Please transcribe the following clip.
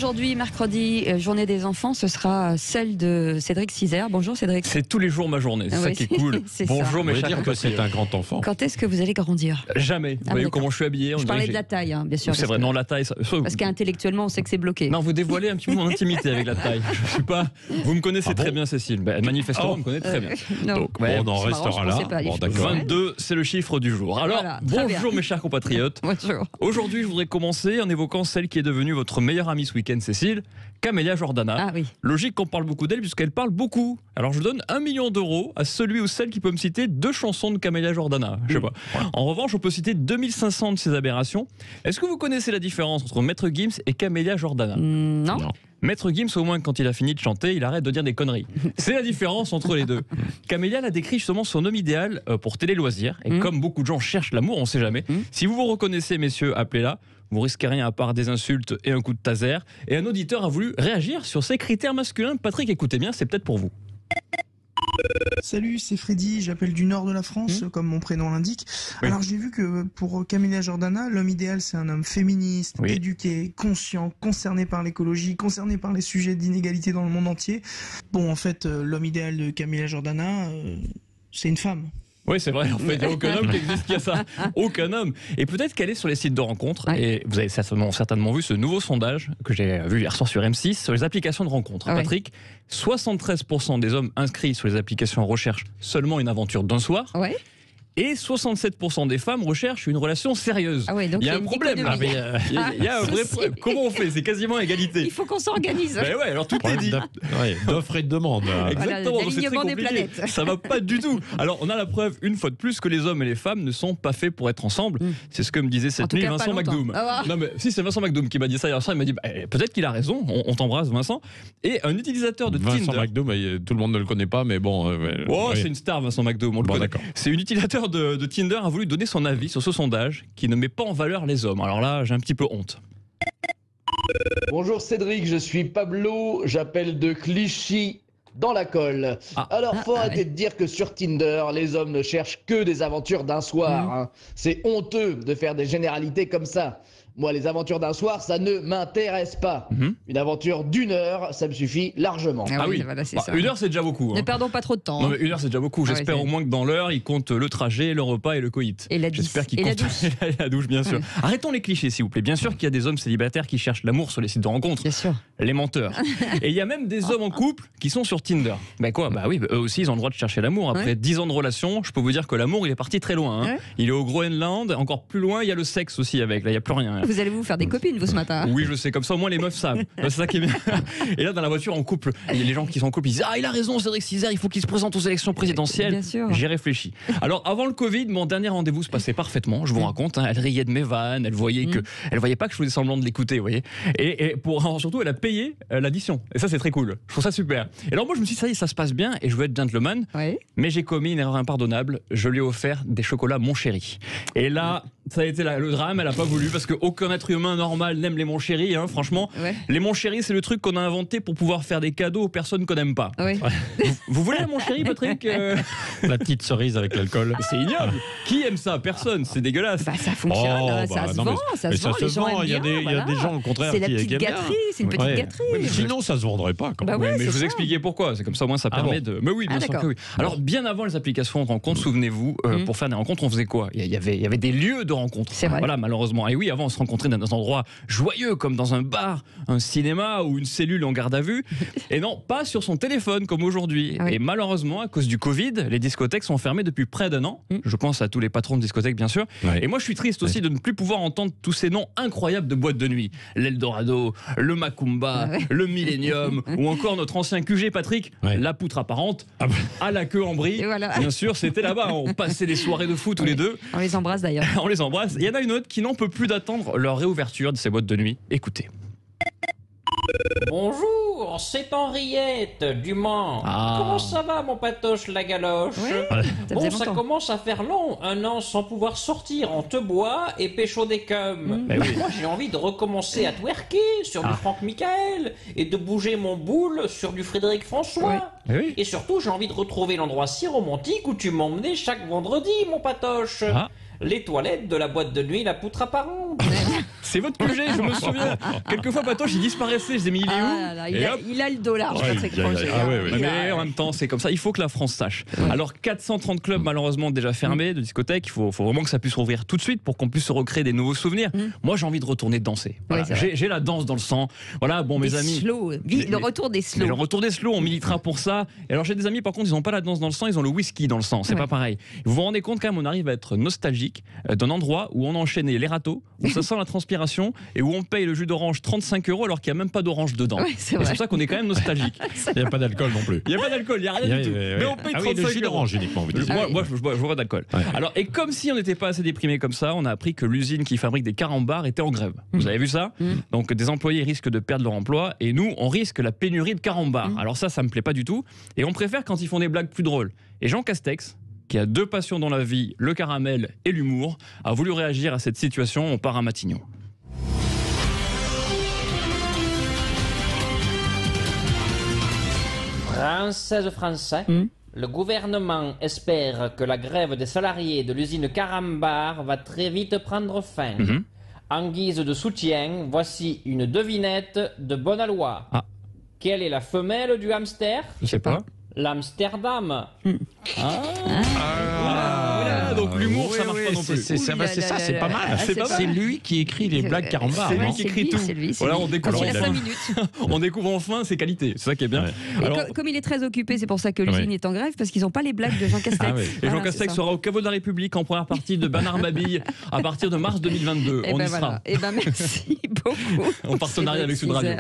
aujourd'hui, mercredi, journée des enfants, ce sera celle de Cédric Cizer. Bonjour Cédric. C'est tous les jours ma journée, c'est ça qui est cool. Bonjour mes chers dire que c'est un grand enfant. Quand est-ce que vous allez grandir? Jamais. Vous voyez comment je suis habillé? Je parlais de la taille, hein, bien sûr. C'est vrai, non, la taille. Parce qu'intellectuellement, on sait que c'est bloqué. Non, vous dévoilez un petit peu mon intimité avec la taille. Je suis pas. Vous me connaissez très bien, Cécile. Manifestement, vous me connaissez très bien. Donc, on en restera là. Bon, 22, c'est le chiffre du jour. Alors, voilà, bonjour mes chers compatriotes. Bonjour. Aujourd'hui, je voudrais commencer en évoquant celle qui est devenue votre meilleure amie ce week-end, Cécile, Camélia Jordana. Ah oui. Logique qu'on parle beaucoup d'elle puisqu'elle parle beaucoup. Alors je donne 1 million d'euros à celui ou celle qui peut me citer 2 chansons de Camélia Jordana. Je sais pas. En revanche, on peut citer 2500 de ses aberrations. Est-ce que vous connaissez la différence entre Maître Gims et Camélia Jordana? Non. Maître Gims, au moins, quand il a fini de chanter, il arrête de dire des conneries. C'est la différence entre les deux. Camélia a décrit justement son homme idéal pour Télé Loisirs. Et comme beaucoup de gens cherchent l'amour, on sait jamais. Si vous vous reconnaissez, messieurs, appelez-la. Vous risquez rien à part des insultes et un coup de taser. Et un auditeur a voulu réagir sur ces critères masculins. Patrick, écoutez bien, c'est peut-être pour vous. Salut, c'est Freddy, j'appelle du nord de la France, comme mon prénom l'indique. Oui. Alors j'ai vu que pour Camélia Jordana, l'homme idéal c'est un homme féministe, éduqué, conscient, concerné par l'écologie, concerné par les sujets d'inégalité dans le monde entier. Bon, en fait, l'homme idéal de Camélia Jordana, c'est une femme. Oui, c'est vrai, en fait, il n'y a aucun homme qui existe qui a ça. Aucun homme. Et peut-être qu'elle est sur les sites de rencontres. Ouais. Et vous avez certainement vu ce nouveau sondage que j'ai vu hier soir sur M6 sur les applications de rencontres. Ouais. Patrick, 73% des hommes inscrits sur les applications recherchent seulement une aventure d'un soir. Ouais. Et 67% des femmes recherchent une relation sérieuse. Ah ouais, donc il y a un problème. Il y a un vrai problème. Comment on fait? C'est quasiment égalité. Il faut qu'on s'organise. Ben ouais, alors tout est dit. D'offre et de demande. Exactement. Voilà, l'alignement des planètes. Ça va pas du tout. Alors on a la preuve une fois de plus que les hommes et les femmes ne sont pas faits pour être ensemble. C'est ce que me disait cette nuit Vincent McDoom. Non mais si, c'est Vincent McDoom qui m'a dit ça hier soir. Il m'a dit peut-être qu'il a raison. On t'embrasse Vincent. Et un utilisateur de Tinder. Vincent McDoom, tout le monde ne le connaît pas, mais bon. C'est une star Vincent McDoom. On le connaît. C'est un utilisateur de Tinder a voulu donner son avis sur ce sondage qui ne met pas en valeur les hommes. Alors là, j'ai un petit peu honte. Bonjour Cédric, je suis Pablo, j'appelle de Clichy dans la colle. Alors faut arrêter de dire que sur Tinder, les hommes ne cherchent que des aventures d'un soir. Hein. C'est honteux de faire des généralités comme ça. Moi, les aventures d'un soir, ça ne m'intéresse pas. Une aventure d'1 heure, ça me suffit largement. Ah oui, voilà, ça. 1 heure, c'est déjà beaucoup. Ne perdons pas trop de temps. Non, mais 1 heure, c'est déjà beaucoup. J'espère au moins que dans l'heure, il compte le trajet, le repas et le coït. Et la J'espère qu'il compte la douche, bien sûr. Arrêtons les clichés, s'il vous plaît. Bien sûr qu'il y a des hommes célibataires qui cherchent l'amour sur les sites de rencontres. Bien sûr. Les menteurs. Et il y a même des hommes en couple qui sont sur Tinder. Oui, eux aussi, ils ont le droit de chercher l'amour. Après 10 ans de relation, je peux vous dire que l'amour, il est parti très loin. Hein. Il est au Groenland. Encore plus loin, il y a le sexe aussi avec. Là, il n'y a plus rien. Vous allez vous faire des copines, vous, ce matin. Oui, je sais, comme ça au moins les meufs savent. C'est ça qui est bien. Et là, dans la voiture, en couple, il y a les gens qui sont en couple, ils disent il a raison, Cédric Cizer, il faut qu'il se présente aux élections présidentielles. Bien sûr. J'ai réfléchi. Alors, avant le Covid, mon dernier rendez-vous se passait parfaitement. Je vous raconte, elle riait de mes vannes, elle voyait pas que je faisais semblant de l'écouter, vous voyez. Et surtout, elle a payé l'addition. Et ça, c'est très cool. Je trouve ça super. Et alors, moi, je me suis dit, ça se passe bien et je veux être gentleman. Mais j'ai commis une erreur impardonnable. Je lui ai offert des chocolats Mon Chéri. Et là, ça a été le drame. Elle a pas voulu parce qu'aucun être humain normal n'aime les Mon Chéri. Hein, franchement, les Mon Chéri, c'est le truc qu'on a inventé pour pouvoir faire des cadeaux aux personnes qu'on n'aime pas. Vous voulez un Mon Chéri, Patrick? La petite cerise avec l'alcool. C'est ignoble. Qui aime ça? Personne. C'est dégueulasse. Ça fonctionne. Ça se vend. Ça se vend. Il y a des gens au contraire qui aiment bien. C'est la petite gâterie. C'est une petite gâterie. Mais sinon, ça se vendrait pas. Mais je vous expliquais pourquoi. C'est comme ça, au moins, ça permet de. Mais oui, bien sûr que oui. Alors, bien avant les applications de rencontres, souvenez-vous, pour faire des rencontres, on faisait quoi? Il y avait des lieux de rencontres. C'est vrai. Voilà, malheureusement. Et oui, avant, on se rencontrait dans des endroits joyeux, comme dans un bar, un cinéma ou une cellule en garde à vue. Et non, pas sur son téléphone comme aujourd'hui. Et malheureusement, à cause du Covid, les discothèques sont fermées depuis près d'1 an. Je pense à tous les patrons de discothèques, bien sûr. Et moi, je suis triste aussi de ne plus pouvoir entendre tous ces noms incroyables de boîtes de nuit. L'Eldorado, le Macumba, le Millennium, ou encore notre ancien QG Patrick, la poutre apparente, à la queue en brie. Bien sûr, c'était là-bas. On passait des soirées de fou tous les deux. On les embrasse d'ailleurs. On les embrasse. Il y en a une autre qui n'en peut plus d'attendre leur réouverture de ces boîtes de nuit. Écoutez. Bonjour, c'est Henriette du Mans. Comment ça va, mon patoche la galoche? Ça commence à faire long, 1 an sans pouvoir sortir. On te boit et pécho des cums. Moi, j'ai envie de recommencer à twerker sur du Franck Michael et de bouger mon boule sur du Frédéric François. Et surtout, j'ai envie de retrouver l'endroit si romantique où tu m'emmenais chaque vendredi, mon patoche. Les toilettes de la boîte de nuit La Poutre Apparente. C'est votre QG, je me souviens. Quelquefois, Patoche, il disparaissait. Je disais, mais il est où? Il a le dollar, je pense. Mais en même temps, c'est comme ça. Il faut que la France sache. Alors, 430 clubs, malheureusement, déjà fermés de discothèques. Il faut vraiment que ça puisse rouvrir tout de suite pour qu'on puisse se recréer des nouveaux souvenirs. Moi, j'ai envie de retourner danser. Voilà. J'ai la danse dans le sang. Voilà, bon, mes amis. Le retour des slows. Le retour des slows, on militera pour ça. Et alors, j'ai des amis, par contre, ils n'ont pas la danse dans le sang, ils ont le whisky dans le sang. C'est pas pareil. Vous vous rendez compte quand même, on arrive à être nostalgique d'un endroit où on enchaînait les râteaux, où ça sent la transpiration et où on paye le jus d'orange 35 € alors qu'il n'y a même pas d'orange dedans. C'est pour ça qu'on est quand même nostalgique. Il n'y a pas d'alcool non plus. Il n'y a pas d'alcool, il n'y a rien du tout. Mais on paye 35 le jus d'orange uniquement. Moi, je bois d'alcool. Alors, et comme si on n'était pas assez déprimé comme ça, on a appris que l'usine qui fabrique des carambars était en grève. Vous avez vu ça? Donc, des employés risquent de perdre leur emploi et nous, on risque la pénurie de carambars. Alors ça me plaît pas du tout. Et on préfère quand ils font des blagues plus drôles. Et Jean Castex, qui a 2 passions dans la vie, le caramel et l'humour, a voulu réagir à cette situation. On part à Matignon. Français, le gouvernement espère que la grève des salariés de l'usine Carambar va très vite prendre fin. En guise de soutien, voici une devinette de Bonalois. Quelle est la femelle du hamster? Je sais pas. L'Amsterdam. Donc l'humour, ça marche pas non plus. C'est ça, c'est pas mal. C'est lui qui écrit les blagues carambars. C'est lui qui écrit tout. Voilà, on découvre. Il a 5 minutes. On découvre enfin ses qualités. C'est ça qui est bien. Alors, comme il est très occupé, c'est pour ça que l'usine est en grève, parce qu'ils n'ont pas les blagues de Jean Castex. Et Jean Castex sera au caveau de la République en première partie de Bernard Mabille à partir de mars 2022. On y sera. Merci beaucoup. En partenariat avec Sud Radio.